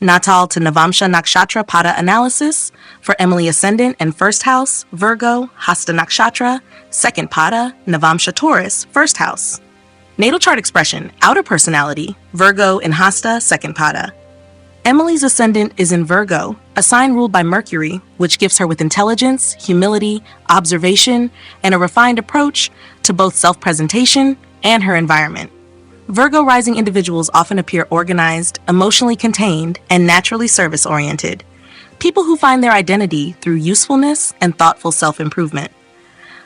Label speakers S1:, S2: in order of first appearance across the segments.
S1: Natal to Navamsha Nakshatra Pada analysis for Emily Ascendant and First House, Virgo, Hasta Nakshatra, Second Pada, Navamsha Taurus, First House. Natal chart expression, outer personality, Virgo in Hasta, Second Pada. Emily's Ascendant is in Virgo, a sign ruled by Mercury, which gifts her with intelligence, humility, observation, and a refined approach to both self-presentation and her environment. Virgo rising individuals often appear organized, emotionally contained, and naturally service-oriented. People who find their identity through usefulness and thoughtful self-improvement.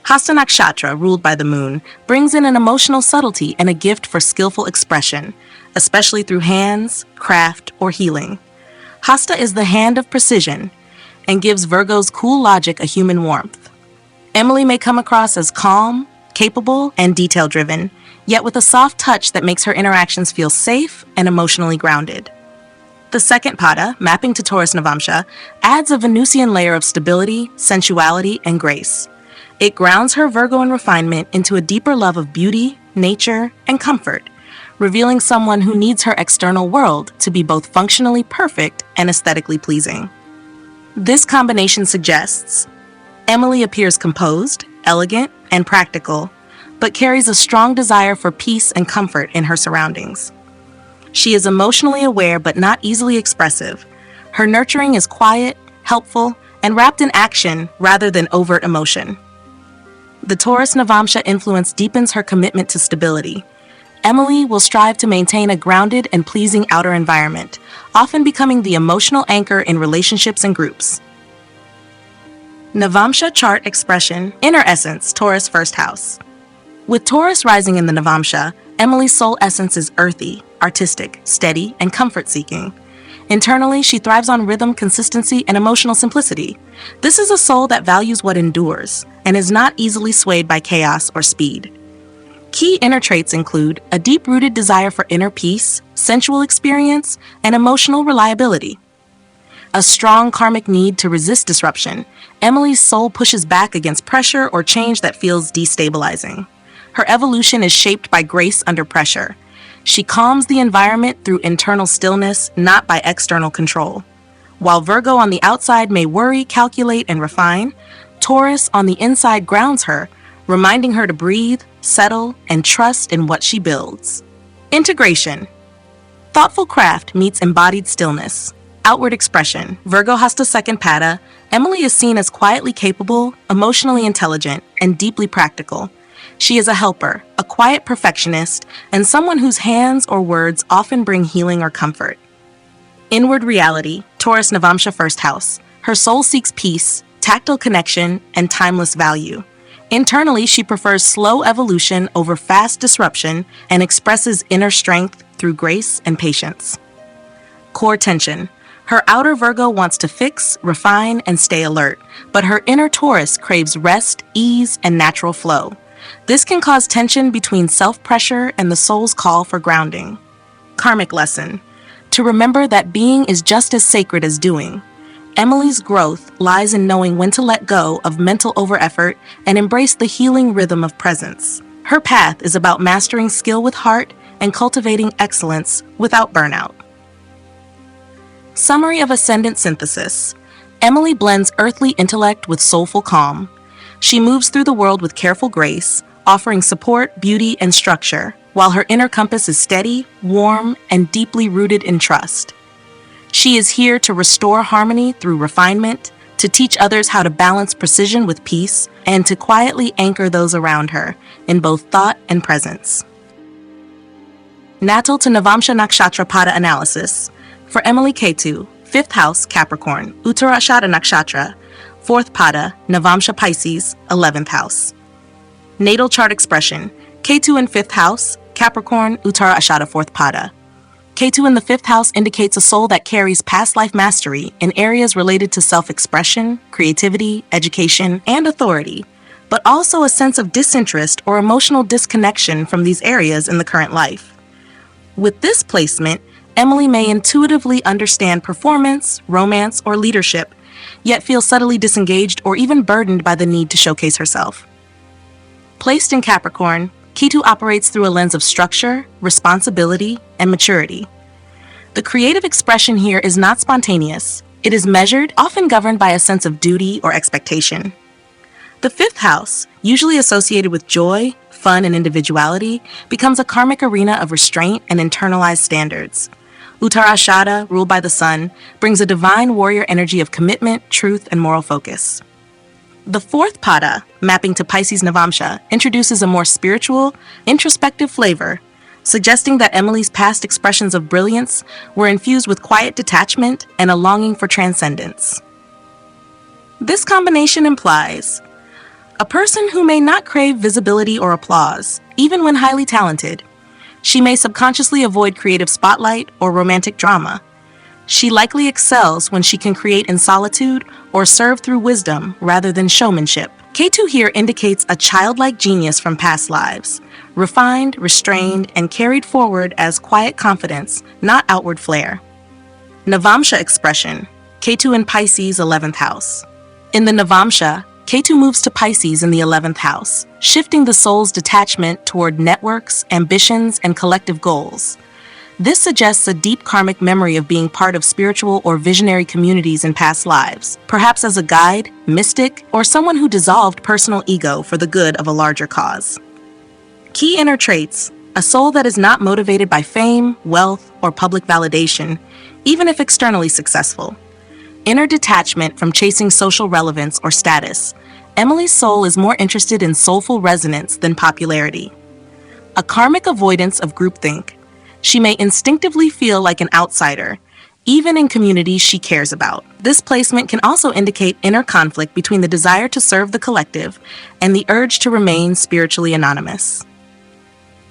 S1: Hasta Nakshatra, ruled by the moon, brings in an emotional subtlety and a gift for skillful expression, especially through hands, craft, or healing. Hasta is the hand of precision and gives Virgo's cool logic a human warmth. Emily may come across as calm, capable, and detail-driven, yet with a soft touch that makes her interactions feel safe and emotionally grounded. The second Pada, mapping to Taurus Navamsha, adds a Venusian layer of stability, sensuality, and grace. It grounds her Virgo in refinement into a deeper love of beauty, nature, and comfort, revealing someone who needs her external world to be both functionally perfect and aesthetically pleasing. This combination suggests Emily appears composed, elegant, and practical, but carries a strong desire for peace and comfort in her surroundings. She is emotionally aware but not easily expressive. Her nurturing is quiet, helpful, and wrapped in action rather than overt emotion. The Taurus Navamsha influence deepens her commitment to stability. Emily will strive to maintain a grounded and pleasing outer environment, often becoming the emotional anchor in relationships and groups. Navamsha chart expression, inner essence, Taurus first house. With Taurus rising in the Navamsha, Emily's soul essence is earthy, artistic, steady, and comfort-seeking. Internally, she thrives on rhythm, consistency, and emotional simplicity. This is a soul that values what endures and is not easily swayed by chaos or speed. Key inner traits include a deep-rooted desire for inner peace, sensual experience, and emotional reliability. A strong karmic need to resist disruption, Emily's soul pushes back against pressure or change that feels destabilizing. Her evolution is shaped by grace under pressure. She calms the environment through internal stillness, not by external control. While Virgo on the outside may worry, calculate, and refine, Taurus on the inside grounds her, reminding her to breathe, settle, and trust in what she builds. Integration. Thoughtful craft meets embodied stillness. Outward expression, Virgo Hasta Second Pada, Emily is seen as quietly capable, emotionally intelligent, and deeply practical. She is a helper, a quiet perfectionist, and someone whose hands or words often bring healing or comfort. Inward reality, Taurus Navamsha First House. Her soul seeks peace, tactile connection, and timeless value. Internally, she prefers slow evolution over fast disruption and expresses inner strength through grace and patience. Core tension. Her outer Virgo wants to fix, refine, and stay alert, but her inner Taurus craves rest, ease, and natural flow. This can cause tension between self-pressure and the soul's call for grounding. Karmic lesson. To remember that being is just as sacred as doing. Emily's growth lies in knowing when to let go of mental overeffort and embrace the healing rhythm of presence. Her path is about mastering skill with heart and cultivating excellence without burnout. Summary of Ascendant synthesis. Emily blends earthly intellect with soulful calm. She moves through the world with careful grace, offering support, beauty, and structure, while her inner compass is steady, warm, and deeply rooted in trust. She is here to restore harmony through refinement, to teach others how to balance precision with peace, and to quietly anchor those around her in both thought and presence. Natal to Navamsha Nakshatra Pada analysis. For Emily Ketu, 5th house, Capricorn, Uttarashada Nakshatra, 4th Pada, Navamsha Pisces, 11th house. Natal chart expression, Ketu in 5th house, Capricorn, Uttarashada 4th Pada. Ketu in the 5th house indicates a soul that carries past life mastery in areas related to self-expression, creativity, education, and authority, but also a sense of disinterest or emotional disconnection from these areas in the current life. With this placement, Emily may intuitively understand performance, romance, or leadership, yet feel subtly disengaged or even burdened by the need to showcase herself. Placed in Capricorn, Ketu operates through a lens of structure, responsibility, and maturity. The creative expression here is not spontaneous. It is measured, often governed by a sense of duty or expectation. The fifth house, usually associated with joy, fun, and individuality, becomes a karmic arena of restraint and internalized standards. Uttarashada, ruled by the sun, brings a divine warrior energy of commitment, truth, and moral focus. The fourth pada, mapping to Pisces Navamsha, introduces a more spiritual, introspective flavor, suggesting that Emily's past expressions of brilliance were infused with quiet detachment and a longing for transcendence. This combination implies a person who may not crave visibility or applause, even when highly talented. She may subconsciously avoid creative spotlight or romantic drama. She likely excels when she can create in solitude or serve through wisdom rather than showmanship. Ketu here indicates a childlike genius from past lives, refined, restrained, and carried forward as quiet confidence, not outward flair. Navamsha expression, Ketu in Pisces 11th house. In the Navamsha, Ketu moves to Pisces in the 11th house, shifting the soul's detachment toward networks, ambitions, and collective goals. This suggests a deep karmic memory of being part of spiritual or visionary communities in past lives, perhaps as a guide, mystic, or someone who dissolved personal ego for the good of a larger cause. Key inner traits: a soul that is not motivated by fame, wealth, or public validation, even if externally successful. Inner detachment from chasing social relevance or status. Emily's soul is more interested in soulful resonance than popularity. A karmic avoidance of groupthink. She may instinctively feel like an outsider, even in communities she cares about. This placement can also indicate inner conflict between the desire to serve the collective and the urge to remain spiritually anonymous.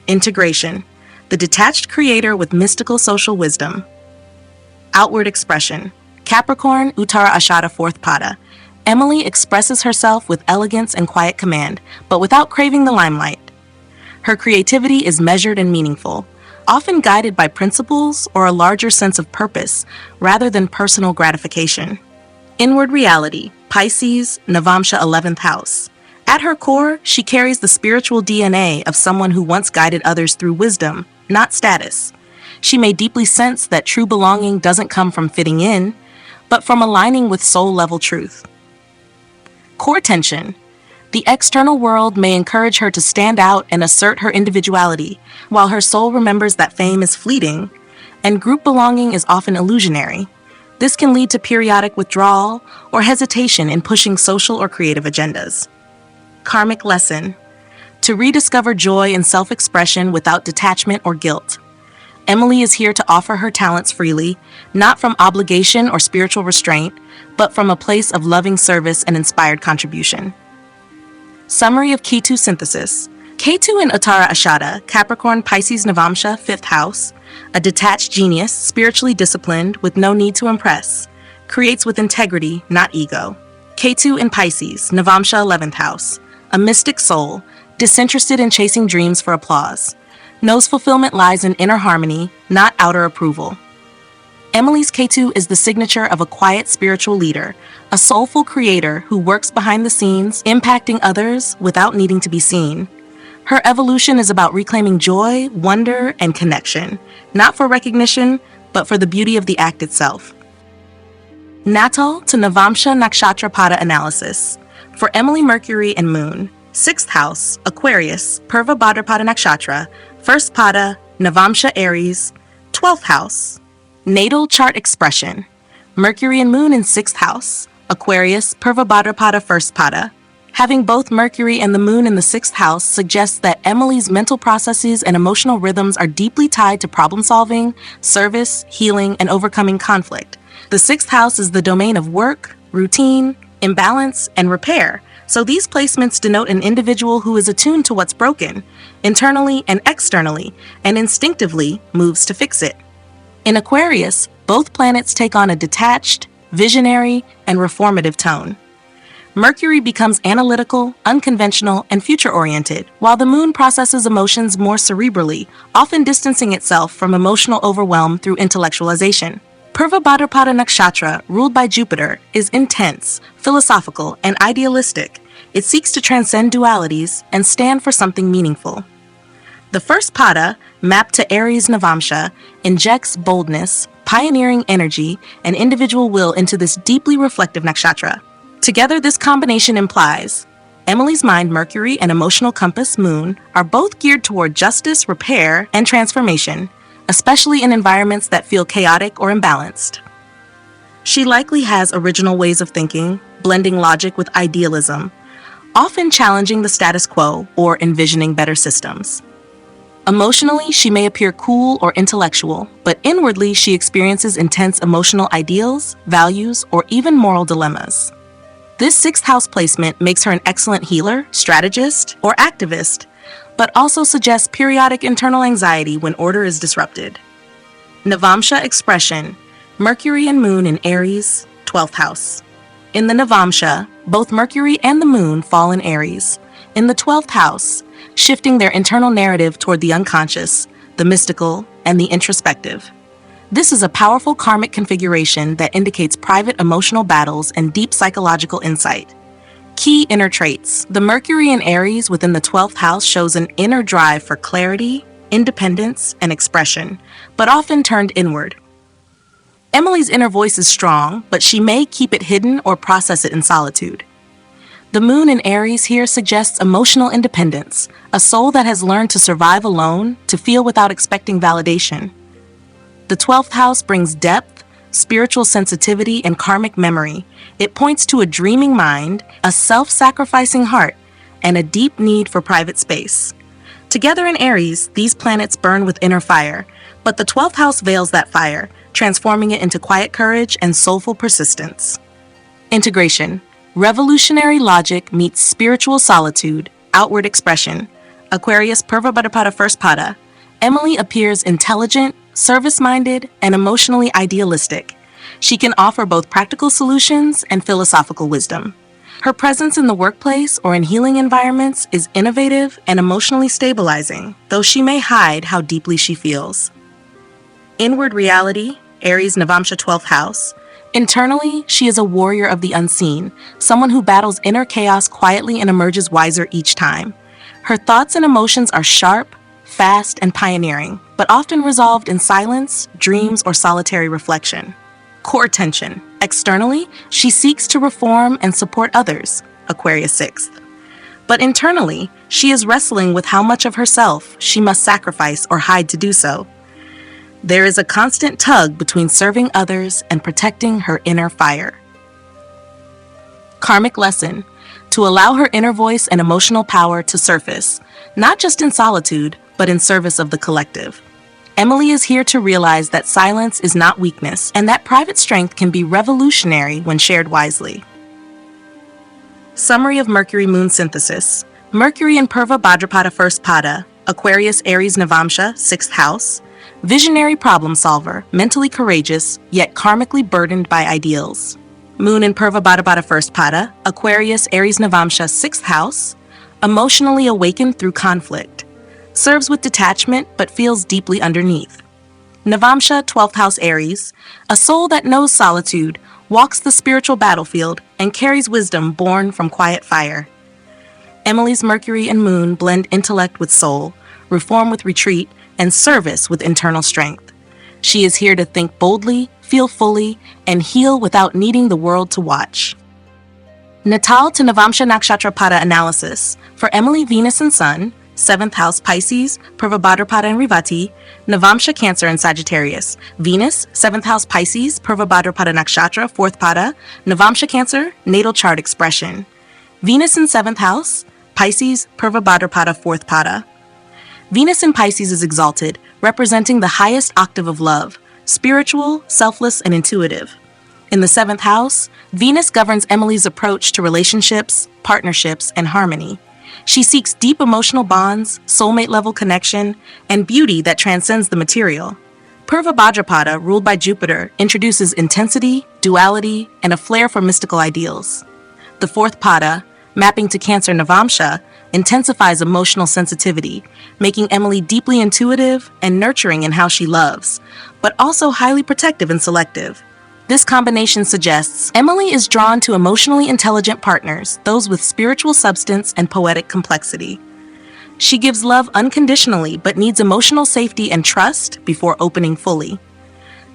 S1: Integration. The detached creator with mystical social wisdom. Outward expression. Capricorn, Uttara Ashada 4th pada. Emily expresses herself with elegance and quiet command, but without craving the limelight. Her creativity is measured and meaningful, often guided by principles or a larger sense of purpose rather than personal gratification. Inward reality, Pisces, Navamsha 11th house. At her core, she carries the spiritual DNA of someone who once guided others through wisdom, not status. She may deeply sense that true belonging doesn't come from fitting in, but from aligning with soul-level truth. Core tension. The external world may encourage her to stand out and assert her individuality, while her soul remembers that fame is fleeting, and group belonging is often illusionary. This can lead to periodic withdrawal or hesitation in pushing social or creative agendas. Karmic lesson. To rediscover joy and self-expression without detachment or guilt. Emily is here to offer her talents freely, not from obligation or spiritual restraint, but from a place of loving service and inspired contribution. Summary of Ketu synthesis. Ketu in Uttara Ashada, Capricorn, Pisces, Navamsha, 5th house. A detached genius, spiritually disciplined, with no need to impress. Creates with integrity, not ego. Ketu in Pisces, Navamsha, 11th house. A mystic soul, disinterested in chasing dreams for applause. Knows fulfillment lies in inner harmony, not outer approval. Emily's Ketu is the signature of a quiet spiritual leader, a soulful creator who works behind the scenes, impacting others without needing to be seen. Her evolution is about reclaiming joy, wonder, and connection, not for recognition, but for the beauty of the act itself. Natal to Navamsha Nakshatra Pada analysis. For Emily, Mercury and Moon, 6th house, Aquarius, Purva Bhadrapada Nakshatra, 1st pada, Navamsha Aries, 12th house. Natal chart expression. Mercury and Moon in 6th house, Aquarius, Purva Bhadrapada 1st pada. Having both Mercury and the Moon in the 6th house suggests that Emily's mental processes and emotional rhythms are deeply tied to problem solving, service, healing, and overcoming conflict. The 6th house is the domain of work, routine, imbalance, and repair. So these placements denote an individual who is attuned to what's broken, internally and externally, and instinctively moves to fix it. In Aquarius, both planets take on a detached, visionary, and reformative tone. Mercury becomes analytical, unconventional, and future-oriented, while the Moon processes emotions more cerebrally, often distancing itself from emotional overwhelm through intellectualization. Purva Bhadrapada Nakshatra, ruled by Jupiter, is intense, philosophical, and idealistic. It seeks to transcend dualities and stand for something meaningful. The 1st pada, mapped to Aries Navamsha, injects boldness, pioneering energy, and individual will into this deeply reflective nakshatra. Together, this combination implies Emily's mind, Mercury, and emotional compass, Moon, are both geared toward justice, repair, and transformation, especially in environments that feel chaotic or imbalanced. She likely has original ways of thinking, blending logic with idealism, often challenging the status quo or envisioning better systems. Emotionally, she may appear cool or intellectual, but inwardly she experiences intense emotional ideals, values, or even moral dilemmas. This sixth house placement makes her an excellent healer, strategist, or activist, but also suggests periodic internal anxiety when order is disrupted. Navamsha expression, Mercury and Moon in Aries, 12th house. In the Navamsha, both Mercury and the Moon fall in Aries, in the 12th house, shifting their internal narrative toward the unconscious, the mystical, and the introspective. This is a powerful karmic configuration that indicates private emotional battles and deep psychological insight. Key inner traits. The Mercury in Aries within the 12th house shows an inner drive for clarity, independence, and expression, but often turned inward. Emily's inner voice is strong, but she may keep it hidden or process it in solitude. The Moon in Aries here suggests emotional independence, a soul that has learned to survive alone, to feel without expecting validation. The 12th house brings depth, spiritual sensitivity, and karmic memory. It points to a dreaming mind, a self-sacrificing heart, and a deep need for private space. Together in Aries, these planets burn with inner fire, but the 12th house veils that fire, transforming it into quiet courage and soulful persistence. Integration. Revolutionary logic meets spiritual solitude, outward expression. Aquarius Purva Bhadrapada First Pada. Emily appears intelligent, service-minded, and emotionally idealistic. She can offer both practical solutions and philosophical wisdom. Her presence in the workplace or in healing environments is innovative and emotionally stabilizing, though she may hide how deeply she feels. Inward reality, Aries Navamsha 12th house. Internally, she is a warrior of the unseen, someone who battles inner chaos quietly and emerges wiser each time. Her thoughts and emotions are sharp, fast, and pioneering, but often resolved in silence, dreams, or solitary reflection. Core tension. Externally, she seeks to reform and support others, Aquarius 6th. But internally, she is wrestling with how much of herself she must sacrifice or hide to do so. There is a constant tug between serving others and protecting her inner fire. Karmic lesson. To allow her inner voice and emotional power to surface, not just in solitude, but in service of the collective. Emily is here to realize that silence is not weakness and that private strength can be revolutionary when shared wisely. Summary of Mercury-Moon synthesis. Mercury in Purva Bhadrapada First Pada, Aquarius Aries Navamsha 6th house. Visionary problem solver, mentally courageous, yet karmically burdened by ideals. Moon in Purva Bhadrapada First Pada, Aquarius Aries Navamsha 6th house. Emotionally awakened through conflict. Serves with detachment but feels deeply underneath. Navamsha 12th house Aries, a soul that knows solitude, walks the spiritual battlefield, and carries wisdom born from quiet fire. Emily's Mercury and Moon blend intellect with soul, reform with retreat, and service with internal strength. She is here to think boldly, feel fully, and heal without needing the world to watch. Natal to Navamsha Nakshatra Pada analysis. For Emily, Venus and Sun, 7th house Pisces, Purva Bhadrapada and Revati, Navamsha Cancer and Sagittarius. Venus, 7th house Pisces, Purva Bhadrapada Nakshatra, 4th Pada, Navamsha Cancer, natal chart expression. Venus in 7th house, Pisces, Purva Bhadrapada, 4th Pada. Venus in Pisces is exalted, representing the highest octave of love, spiritual, selfless, and intuitive. In the 7th house, Venus governs Emily's approach to relationships, partnerships, and harmony. She seeks deep emotional bonds, soulmate-level connection, and beauty that transcends the material. Purva Bhadrapada, ruled by Jupiter, introduces intensity, duality, and a flair for mystical ideals. The 4th Pada, mapping to Cancer Navamsha, intensifies emotional sensitivity, making Emily deeply intuitive and nurturing in how she loves, but also highly protective and selective. This combination suggests Emily is drawn to emotionally intelligent partners, those with spiritual substance and poetic complexity. She gives love unconditionally but needs emotional safety and trust before opening fully.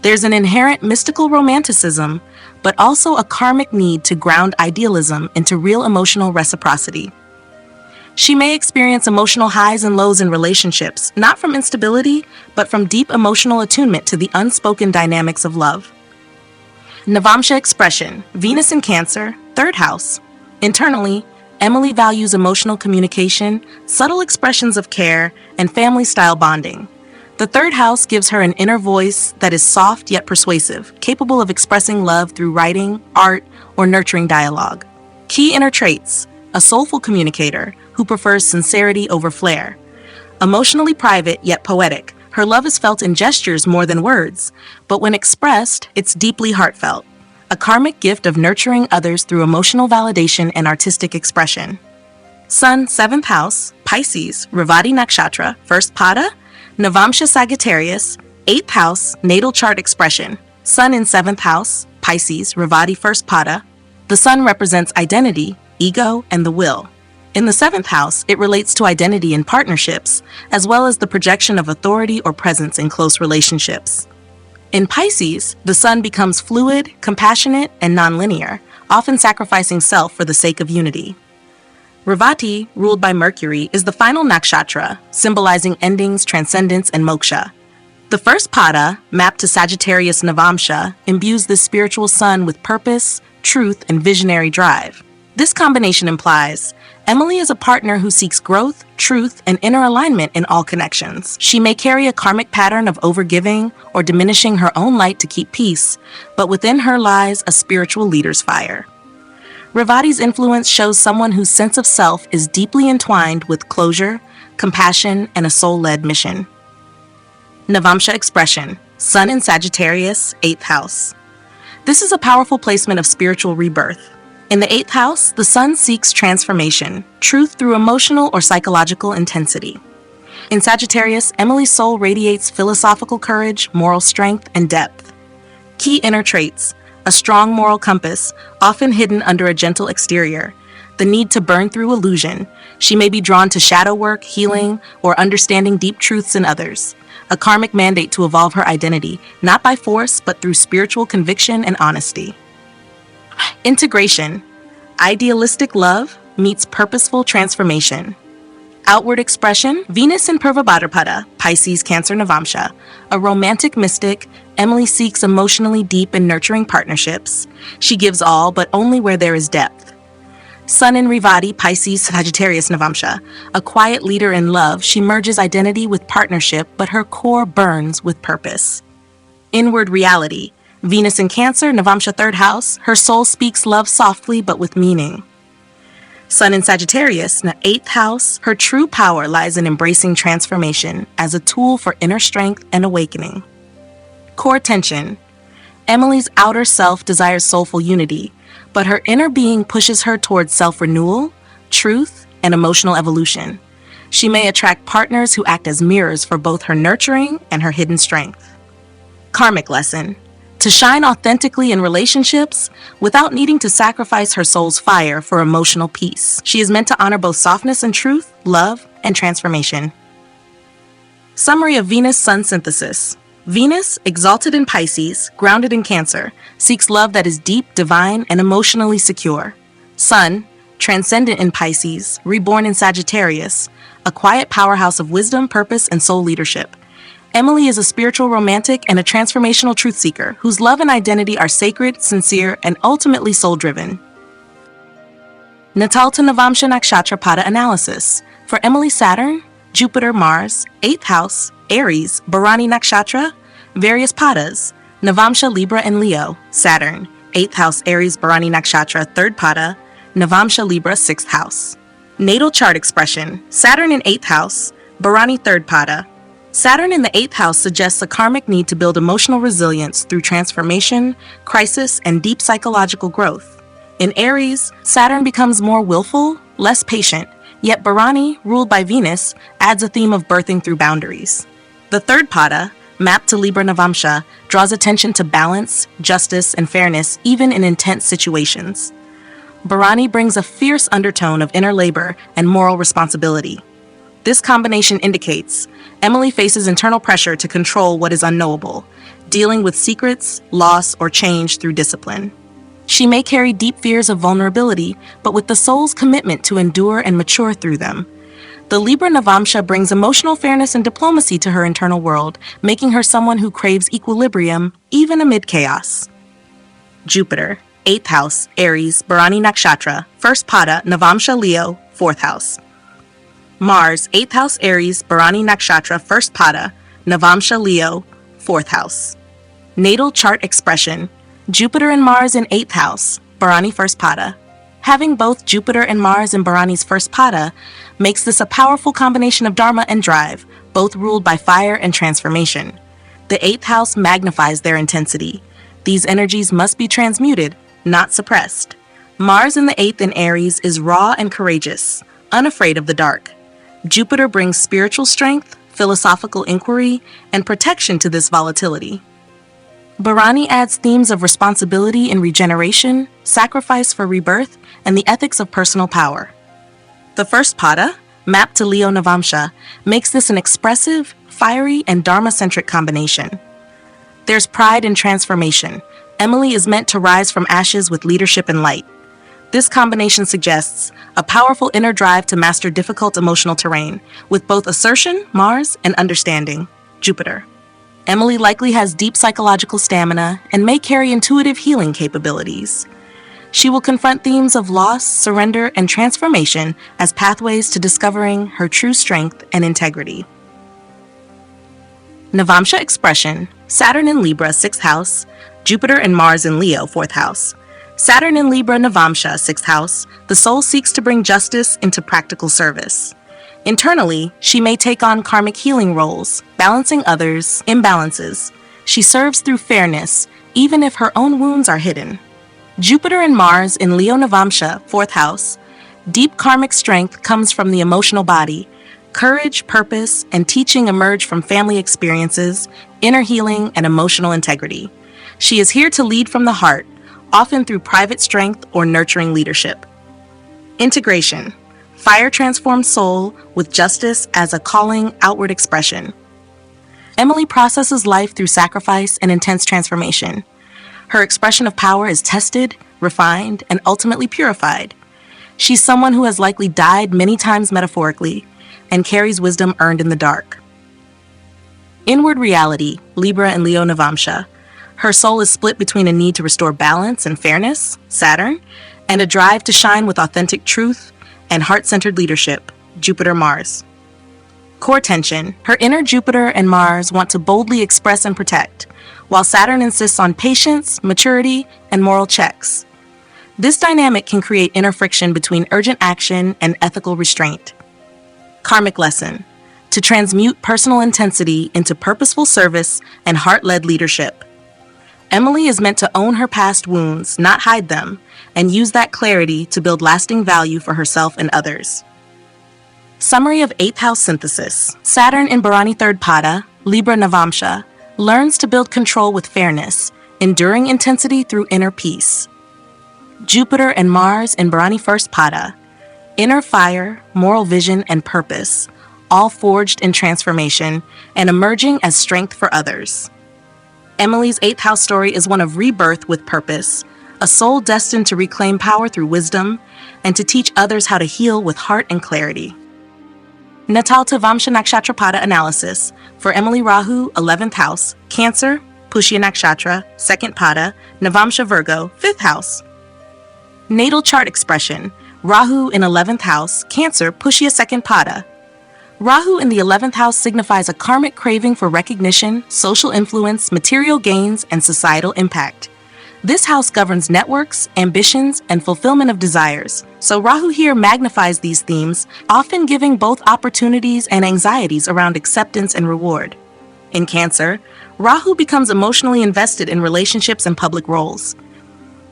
S1: There's an inherent mystical romanticism, but also a karmic need to ground idealism into real emotional reciprocity. She may experience emotional highs and lows in relationships, not from instability, but from deep emotional attunement to the unspoken dynamics of love. Navamsha expression, Venus in Cancer, third house. Internally, Emily values emotional communication, subtle expressions of care, and family-style bonding. The third house gives her an inner voice that is soft yet persuasive, capable of expressing love through writing, art, or nurturing dialogue. Key inner traits: a soulful communicator who prefers sincerity over flair. Emotionally private yet poetic, her love is felt in gestures more than words, but when expressed, it's deeply heartfelt. A karmic gift of nurturing others through emotional validation and artistic expression. Sun, 7th house, Pisces, Revati Nakshatra, 1st Pada, Navamsha Sagittarius, 8th house, natal chart expression. Sun in 7th house, Pisces, Revati 1st Pada. The sun represents identity, ego, and the will. In the 7th house, it relates to identity in partnerships, as well as the projection of authority or presence in close relationships. In Pisces, the sun becomes fluid, compassionate, and nonlinear, often sacrificing self for the sake of unity. Revati, ruled by Mercury, is the final nakshatra, symbolizing endings, transcendence, and moksha. The first pada, mapped to Sagittarius Navamsha, imbues this spiritual sun with purpose, truth, and visionary drive. This combination implies Emily is a partner who seeks growth, truth, and inner alignment in all connections. She may carry a karmic pattern of overgiving or diminishing her own light to keep peace, but within her lies a spiritual leader's fire. Revati's influence shows someone whose sense of self is deeply entwined with closure, compassion, and a soul-led mission. Navamsha expression, Sun in Sagittarius, 8th house. This is a powerful placement of spiritual rebirth. In the 8th house, the sun seeks transformation, truth through emotional or psychological intensity. In Sagittarius, Emily's soul radiates philosophical courage, moral strength, and depth. Key inner traits: a strong moral compass, often hidden under a gentle exterior. The need to burn through illusion. She may be drawn to shadow work, healing, or understanding deep truths in others. A karmic mandate to evolve her identity, not by force, but through spiritual conviction and honesty. Integration. Idealistic love meets purposeful transformation. Outward expression, Venus in Purvabhadrapada, Pisces, Cancer, Navamsha. A romantic mystic, Emily seeks emotionally deep and nurturing partnerships. She gives all, but only where there is depth. Sun in Revati, Pisces, Sagittarius, Navamsha. A quiet leader in love, she merges identity with partnership, but her core burns with purpose. Inward reality, Venus in Cancer, Navamsha 3rd house. Her soul speaks love softly but with meaning. Sun in Sagittarius, 8th house. Her true power lies in embracing transformation as a tool for inner strength and awakening. Core tension. Emily's outer self desires soulful unity, but her inner being pushes her towards self-renewal, truth, and emotional evolution. She may attract partners who act as mirrors for both her nurturing and her hidden strength. Karmic lesson. To shine authentically in relationships without needing to sacrifice her soul's fire for emotional peace. She is meant to honor both softness and truth, love, and transformation. Summary of Venus-Sun synthesis. Venus, exalted in Pisces, grounded in Cancer, seeks love that is deep, divine, and emotionally secure. Sun, transcendent in Pisces, reborn in Sagittarius, a quiet powerhouse of wisdom, purpose, and soul leadership. Emily is a spiritual romantic and a transformational truth seeker whose love and identity are sacred, sincere, and ultimately soul-driven. Natal to Navamsha Nakshatra Pada analysis. For Emily, Saturn, Jupiter, Mars, 8th house, Aries, Bharani Nakshatra, various Padas, Navamsha, Libra, and Leo, Saturn, 8th house, Aries, Bharani Nakshatra, 3rd Pada, Navamsha, Libra, 6th house. Natal chart expression, Saturn in 8th house, Bharani, 3rd Pada. Saturn in the 8th house suggests a karmic need to build emotional resilience through transformation, crisis, and deep psychological growth. In Aries, Saturn becomes more willful, less patient, yet Bharani, ruled by Venus, adds a theme of birthing through boundaries. The 3rd Pada, mapped to Libra Navamsha, draws attention to balance, justice, and fairness even in intense situations. Bharani brings a fierce undertone of inner labor and moral responsibility. This combination indicates Emily faces internal pressure to control what is unknowable, dealing with secrets, loss, or change through discipline. She may carry deep fears of vulnerability, but with the soul's commitment to endure and mature through them. The Libra Navamsha brings emotional fairness and diplomacy to her internal world, making her someone who craves equilibrium, even amid chaos. Jupiter, 8th house, Aries, Bharani Nakshatra, 1st Pada, Navamsha Leo, 4th house. Mars, 8th house, Aries, Bharani Nakshatra, 1st Pada, Navamsha Leo, 4th house. Natal chart expression: Jupiter and Mars in 8th house, Bharani 1st Pada. Having both Jupiter and Mars in Bharani's 1st Pada makes this a powerful combination of dharma and drive, both ruled by fire and transformation. The 8th house magnifies their intensity. These energies must be transmuted, not suppressed. Mars in the 8th in Aries is raw and courageous, unafraid of the dark. Jupiter brings spiritual strength, philosophical inquiry, and protection to this volatility. Bharani adds themes of responsibility and regeneration, sacrifice for rebirth, and the ethics of personal power. The 1st Pada, mapped to Leo Navamsha, makes this an expressive, fiery, and dharma-centric combination. There's pride in transformation. Emily is meant to rise from ashes with leadership and light. This combination suggests a powerful inner drive to master difficult emotional terrain, with both assertion, Mars, and understanding, Jupiter. Emily likely has deep psychological stamina and may carry intuitive healing capabilities. She will confront themes of loss, surrender, and transformation as pathways to discovering her true strength and integrity. Navamsha expression: Saturn in Libra, 6th house, Jupiter and Mars in Leo, 4th house. Saturn in Libra, Navamsha, 6th house, the soul seeks to bring justice into practical service. Internally, she may take on karmic healing roles, balancing others' imbalances. She serves through fairness, even if her own wounds are hidden. Jupiter and Mars in Leo Navamsha, 4th house. Deep karmic strength comes from the emotional body. Courage, purpose, and teaching emerge from family experiences, inner healing, and emotional integrity. She is here to lead from the heart, often through private strength or nurturing leadership. Integration: fire transforms soul with justice as a calling outward expression. Emily processes life through sacrifice and intense transformation. Her expression of power is tested, refined, and ultimately purified. She's someone who has likely died many times metaphorically and carries wisdom earned in the dark. Inward reality, Libra and Leo Navamsha. Her soul is split between a need to restore balance and fairness, Saturn, and a drive to shine with authentic truth and heart-centered leadership, Jupiter Mars. Core tension: her inner Jupiter and Mars want to boldly express and protect, while Saturn insists on patience, maturity, and moral checks. This dynamic can create inner friction between urgent action and ethical restraint. Karmic lesson: to transmute personal intensity into purposeful service and heart-led leadership. Emily is meant to own her past wounds, not hide them, and use that clarity to build lasting value for herself and others. Summary of 8th house synthesis: Saturn in Bharani 3rd Pada, Libra Navamsha, learns to build control with fairness, enduring intensity through inner peace. Jupiter and Mars in Bharani 1st Pada, inner fire, moral vision, and purpose, all forged in transformation and emerging as strength for others. Emily's 8th house story is one of rebirth with purpose, a soul destined to reclaim power through wisdom and to teach others how to heal with heart and clarity. Natal Navamsha Nakshatra Pada analysis for Emily Rahu, 11th house, Cancer, Pushya Nakshatra, 2nd Pada, Navamsha Virgo, 5th house. Natal chart expression: Rahu in 11th house, Cancer, Pushya 2nd Pada. Rahu in the 11th house signifies a karmic craving for recognition, social influence, material gains, and societal impact. This house governs networks, ambitions, and fulfillment of desires, so Rahu here magnifies these themes, often giving both opportunities and anxieties around acceptance and reward. In Cancer, Rahu becomes emotionally invested in relationships and public roles.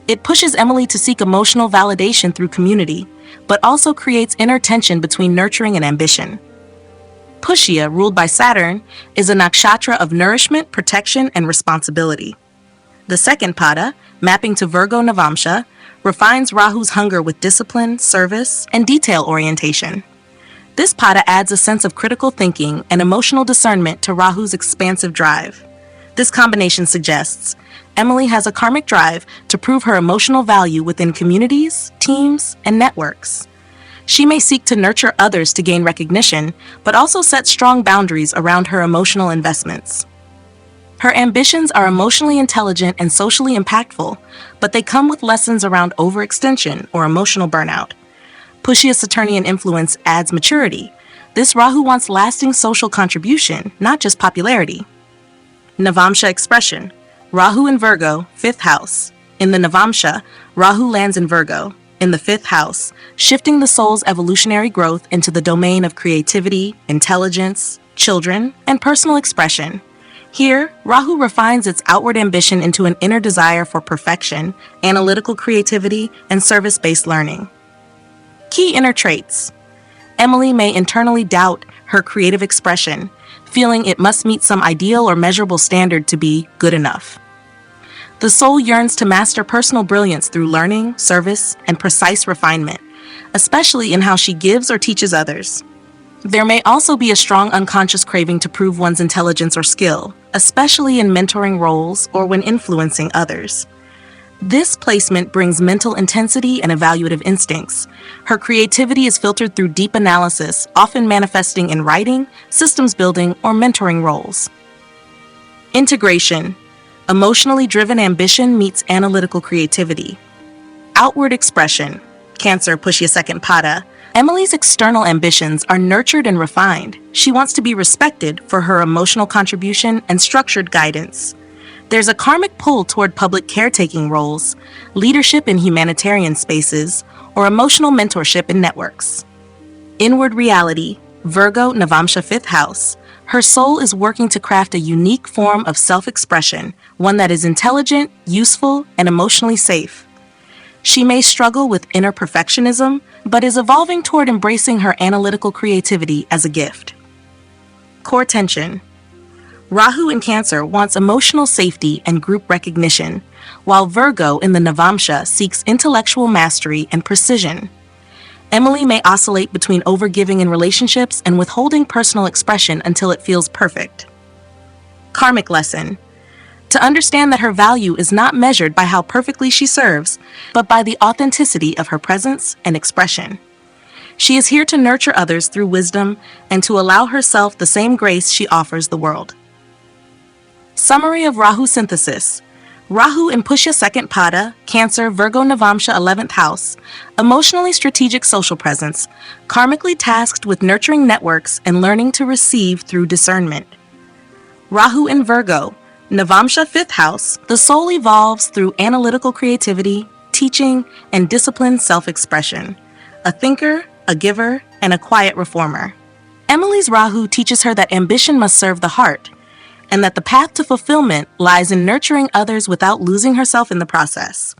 S1: It pushes Emily to seek emotional validation through community, but also creates inner tension between nurturing and ambition. Pushya, ruled by Saturn, is a nakshatra of nourishment, protection, and responsibility. The 2nd Pada, mapping to Virgo Navamsha, refines Rahu's hunger with discipline, service, and detail orientation. This Pada adds a sense of critical thinking and emotional discernment to Rahu's expansive drive. This combination suggests Emily has a karmic drive to prove her emotional value within communities, teams, and networks. She may seek to nurture others to gain recognition, but also set strong boundaries around her emotional investments. Her ambitions are emotionally intelligent and socially impactful, but they come with lessons around overextension or emotional burnout. Pushy Saturnian influence adds maturity. This Rahu wants lasting social contribution, not just popularity. Navamsha expression. Rahu in Virgo, 5th house. In the Navamsha, Rahu lands in Virgo, in the 5th house, shifting the soul's evolutionary growth into the domain of creativity, intelligence, children, and personal expression. Here, Rahu refines its outward ambition into an inner desire for perfection, analytical creativity, and service-based learning. Key inner traits. Emily may internally doubt her creative expression, feeling it must meet some ideal or measurable standard to be good enough. The soul yearns to master personal brilliance through learning, service, and precise refinement, especially in how she gives or teaches others. There may also be a strong unconscious craving to prove one's intelligence or skill, especially in mentoring roles or when influencing others. This placement brings mental intensity and evaluative instincts. Her creativity is filtered through deep analysis, often manifesting in writing, systems building, or mentoring roles. Integration. Emotionally driven ambition meets analytical creativity. Outward expression. Cancer, Pushya second Pada. Emily's external ambitions are nurtured and refined. She wants to be respected for her emotional contribution and structured guidance. There's a karmic pull toward public caretaking roles, leadership in humanitarian spaces, or emotional mentorship in networks. Inward reality. Virgo, Navamsha 5th house. Her soul is working to craft a unique form of self-expression, one that is intelligent, useful, and emotionally safe. She may struggle with inner perfectionism, but is evolving toward embracing her analytical creativity as a gift. Core tension. Rahu in Cancer wants emotional safety and group recognition, while Virgo in the Navamsha seeks intellectual mastery and precision. Emily may oscillate between overgiving in relationships and withholding personal expression until it feels perfect. Karmic lesson. To understand that her value is not measured by how perfectly she serves, but by the authenticity of her presence and expression. She is here to nurture others through wisdom and to allow herself the same grace she offers the world. Summary of Rahu synthesis. Rahu in Pushya second Pada, Cancer, Virgo, Navamsha 11th house. Emotionally strategic social presence, karmically tasked with nurturing networks and learning to receive through discernment. Rahu in Virgo, Navamsha 5th house. The soul evolves through analytical creativity, teaching, and disciplined self-expression. A thinker, a giver, and a quiet reformer. Emily's Rahu teaches her that ambition must serve the heart, and that the path to fulfillment lies in nurturing others without losing herself in the process.